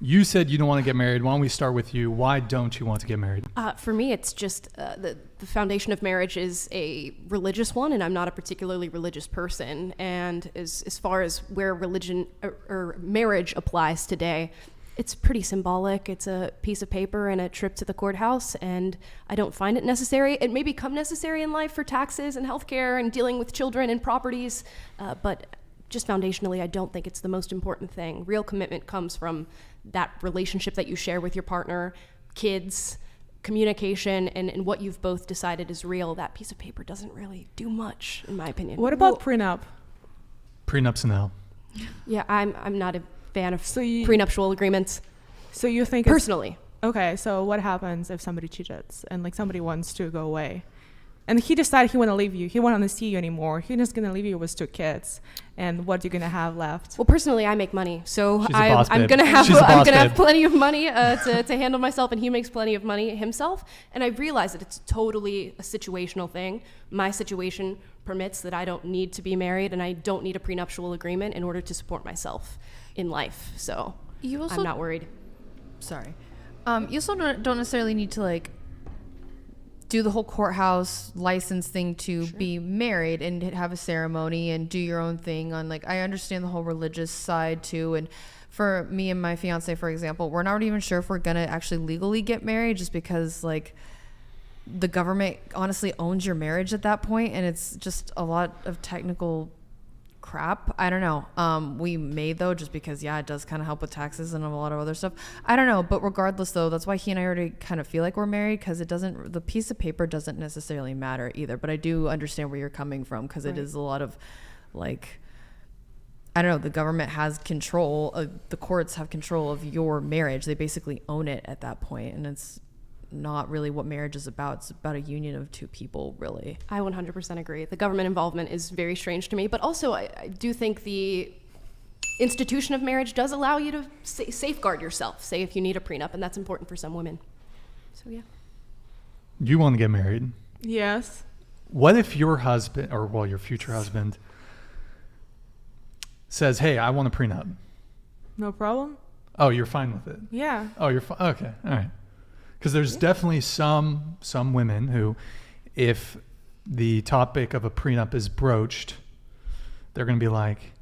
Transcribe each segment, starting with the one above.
You said you don't want to get married. Why don't we start with you? Why don't you want to get married? For me, it's just the foundation of marriage is a religious one, and I'm not a particularly religious person. And as far as where religion or marriage applies today, it's pretty symbolic. It's a piece of paper and a trip to the courthouse, and I don't find it necessary. It may become necessary in life for taxes and healthcare and dealing with children and properties, but just foundationally, I don't think it's the most important thing. Real commitment comes from that relationship that you share with your partner, kids, communication, and what you've both decided is real. That piece of paper doesn't really do much, in my opinion. What about prenup? Prenups no. Yeah, I'm not a fan of prenuptial agreements. So you think personally? Okay, so what happens if somebody cheats and like somebody wants to go away? And he decided he want to leave you. He won't want to see you anymore. He's just going to leave you with 2 kids. And what are you going to have left? Well, personally, I make money. So I'm going to have plenty of money to handle myself. And he makes plenty of money himself. And I realize that it's totally a situational thing. My situation permits that I don't need to be married and I don't need a prenuptial agreement in order to support myself in life. So I'm not worried. Sorry. You also don't necessarily need to like do the whole courthouse license thing to be married and have a ceremony and do your own thing on like, I understand the whole religious side too. And for me and my fiance, for example, we're not even sure if we're going to actually legally get married just because like the government honestly owns your marriage at that point. And it's just a lot of technical crap. I don't know. We may though, just because it does kind of help with taxes and a lot of other stuff. I don't know, but regardless though, that's why he and I already kind of feel like we're married, because the piece of paper doesn't necessarily matter either. But I do understand where you're coming from, because it is a lot of like, I don't know, the government has control the courts have control of your marriage. They basically own it at that point, and it's not really what marriage is about. It's about a union of 2 people, really. I 100% agree. The government involvement is very strange to me, but also I do think the institution of marriage does allow you to safeguard yourself, say if you need a prenup, and that's important for some women. So yeah. You want to get married? Yes. What if your husband, or your future husband, says, hey, I want a prenup? No problem. Oh, you're fine with it? Yeah. Oh, you're fine. Okay. All right. Because there's definitely some women who, if the topic of a prenup is broached, they're going to be like,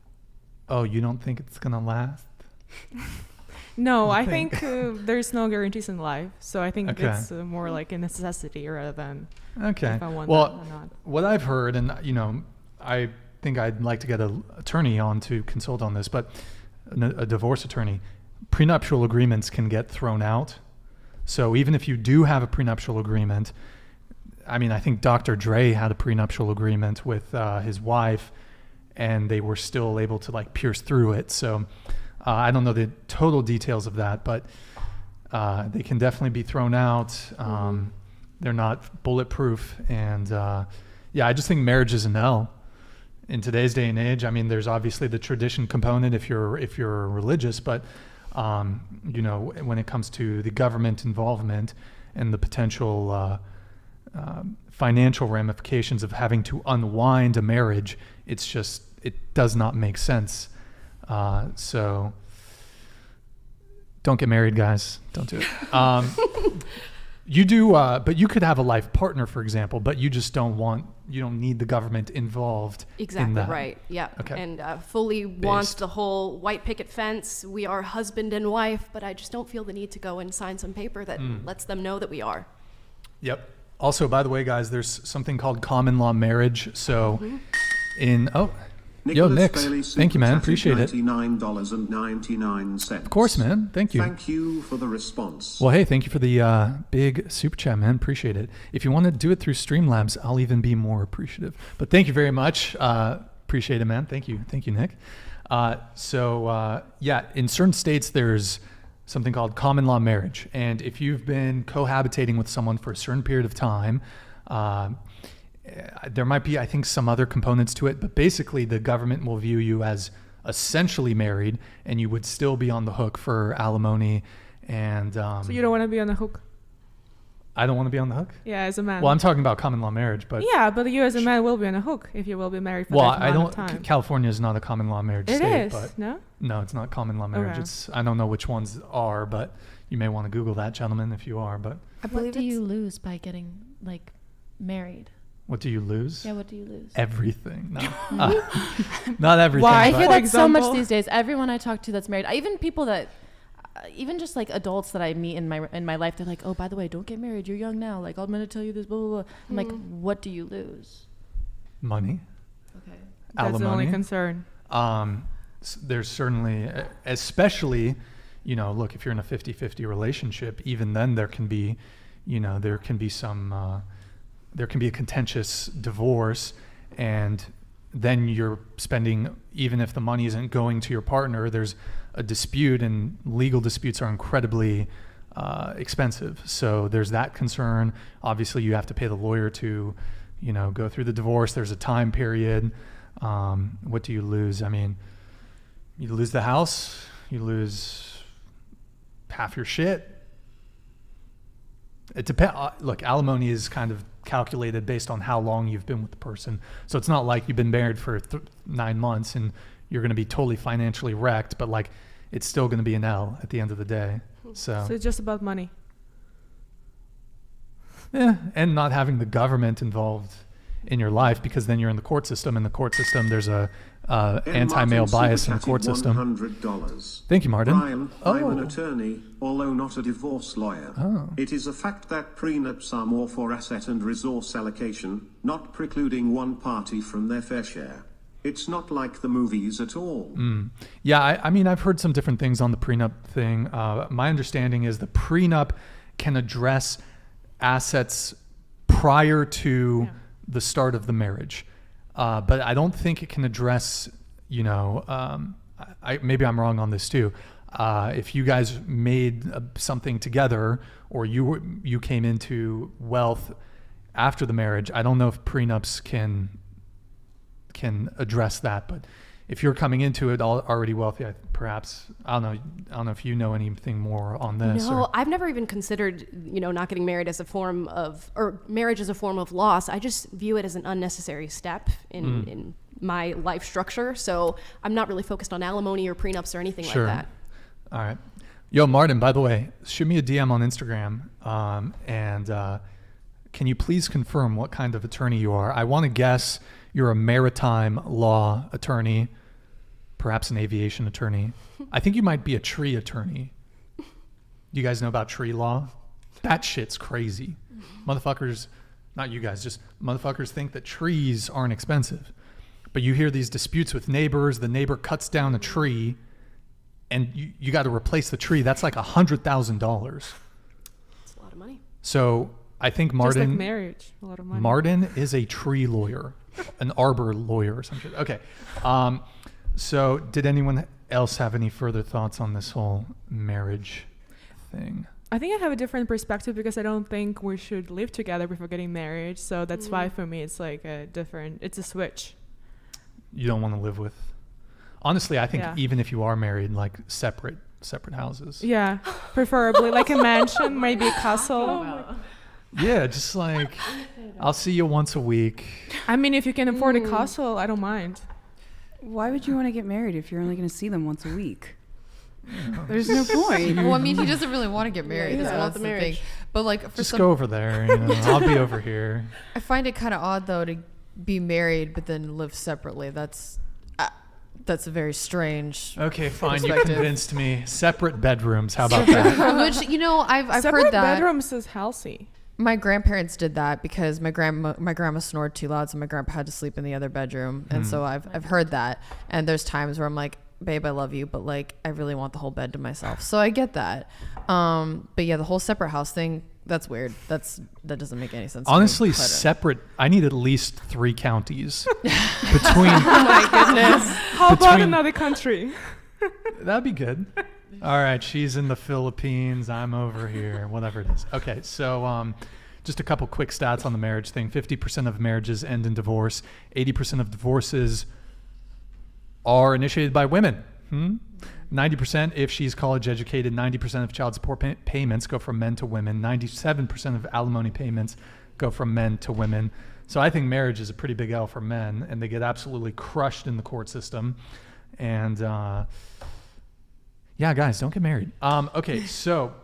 oh, you don't think it's going to last? No, I think there's no guarantees in life. So I think it's more like a necessity rather than if I want that or not. What I've heard, and I think I'd like to get an attorney on to consult on this, but a divorce attorney, prenuptial agreements can get thrown out. So even if you do have a prenuptial agreement, I mean, I think Dr. Dre had a prenuptial agreement with his wife, and they were still able to like pierce through it. So I don't know the total details of that, but they can definitely be thrown out. They're not bulletproof. And I just think marriage is an L in today's day and age. I mean, there's obviously the tradition component if you're religious, but when it comes to the government involvement and the potential financial ramifications of having to unwind a marriage, it does not make sense. So don't get married, guys. Don't do it. You do, but you could have a life partner, for example, but you don't need the government involved. Exactly in that. Right. Yeah. Okay. And fully want the whole white picket fence. We are husband and wife, but I just don't feel the need to go and sign some paper that lets them know that we are. Yep. Also, by the way, guys, there's something called common law marriage. So Nick, thank you, man. Appreciate it. $99.99. Of course, man. Thank you. Thank you for the response. Well, hey, thank you for the big super chat, man. Appreciate it. If you want to do it through Streamlabs, I'll even be more appreciative. But thank you very much. Appreciate it, man. Thank you, Nick. In certain states, there's something called common law marriage. And if you've been cohabitating with someone for a certain period of time, there might be, I think, some other components to it, but basically the government will view you as essentially married, and you would still be on the hook for alimony. And so you don't want to be on the hook? I don't want to be on the hook. Yeah, as a man. Well, I'm talking about common law marriage, but yeah, but you as a man will be on a hook if you will be married for well, that I amount don't. of time. California is not a common law marriage It state, is, but no? no, it's not common law marriage. Okay. It's I don't know which ones are, but you may want to Google that, gentlemen, if you are. But I What believe do you lose by getting like married? what do you lose? Yeah, what do you lose? Everything. No, not everything. Why? I but- hear For that so much example? these days. Everyone I talk to that's married, even people that, even just like adults that I meet in my life, they're like, oh, by the way, don't get married. You're young now. Like, I'm gonna tell you this. Blah blah blah. I'm like, what do you lose? money. Okay. That's the only Alimony. concern. There's certainly, especially, look, if you're in a 50-50 relationship, even then there can be there can be a contentious divorce, and then you're spending, even if the money isn't going to your partner, there's a dispute, and legal disputes are incredibly expensive. So there's that concern. Obviously, you have to pay the lawyer to, go through the divorce. There's a time period. What do you lose? I mean, you lose the house, you lose half your shit. It depends. Look, alimony is kind of calculated based on how long you've been with the person. So it's not like you've been married for 9 months and you're going to be totally financially wrecked, but like it's still going to be an L at the end of the day. So So it's just about money. yeah, and not having the government involved in your life, because then you're in the court system. In the court system, there's a anti-male bias in the court system. $100. Thank you, Martin. Brian, I'm an Oh. attorney, although not a divorce lawyer. Oh. It is a fact that prenups are more for asset and resource allocation, not precluding one party from their fair share. It's not like the movies at all. Yeah, I mean, I've heard some different things on the prenup thing. My understanding is the prenup can address assets prior to the start of the marriage. But I don't think it can address, maybe I'm wrong on this too. If you guys made something together, or you came into wealth after the marriage, I don't know if prenups can address that. But if you're coming into it already wealthy, perhaps I don't know if you know anything more on this. No, or- I've never even considered, not getting married as a form of, or marriage as a form of loss. I just view it as an unnecessary step in my life structure. So I'm not really focused on alimony or prenups or anything Sure. like that. All right. Yo, Martin, by the way, shoot me a DM on Instagram. And can you please confirm what kind of attorney you are? I want to guess you're a maritime law attorney, perhaps an aviation attorney. I think you might be a tree attorney. You guys know about tree law? That shit's crazy. Motherfuckers, not you guys, just motherfuckers think that trees aren't expensive. But you hear these disputes with neighbors. The neighbor cuts down a tree, and you got to replace the tree. That's like $100,000. It's a lot of money. So I think Just like Martin marriage, a lot of money. Martin is a tree lawyer, an arbor lawyer or something. Okay. So did anyone else have any further thoughts on this whole marriage thing? I think I have a different perspective because I don't think we should live together before getting married. So that's why for me it's like it's a switch. You don't want to live with. Honestly, I think Yeah. even if you are married, like separate houses. Yeah, preferably like a mansion, maybe a castle. Yeah, just like I'll see you once a week. I mean, if you can afford a castle, I don't mind. Why would you want to get married if you're only going to see them once a week? There's no point. Well, I mean, he doesn't really want to get married. he doesn't That's want the the marriage. thing. But like, for Just some, go over there. I'll be over here. I find it kind of odd though to be married but then live separately. That's a very strange. Okay, fine. You Perspective. convinced me. Separate bedrooms. How about that? Which I've Separate heard that. bedrooms is healthy. My grandparents did that because my grandma snored too loud, so my grandpa had to sleep in the other bedroom, and so I've heard that. And there's times where I'm like, babe, I love you, but like I really want the whole bed to myself. So I get that. But yeah, the whole separate house thing, that's weird. That doesn't make any sense. to me, Honestly, but, separate. I need at least 3 counties between. oh my goodness. How about Between- another country? That'd be good. All right, she's in the Philippines. I'm over here. Whatever it is. Okay, so just a couple quick stats on the marriage thing. 50% of marriages end in divorce. 80% of divorces are initiated by women. 90% if she's college educated. 90% of child support payments go from men to women. 97% of alimony payments go from men to women. So I think marriage is a pretty big L for men, and they get absolutely crushed in the court system. And yeah, guys, don't get married. Okay, so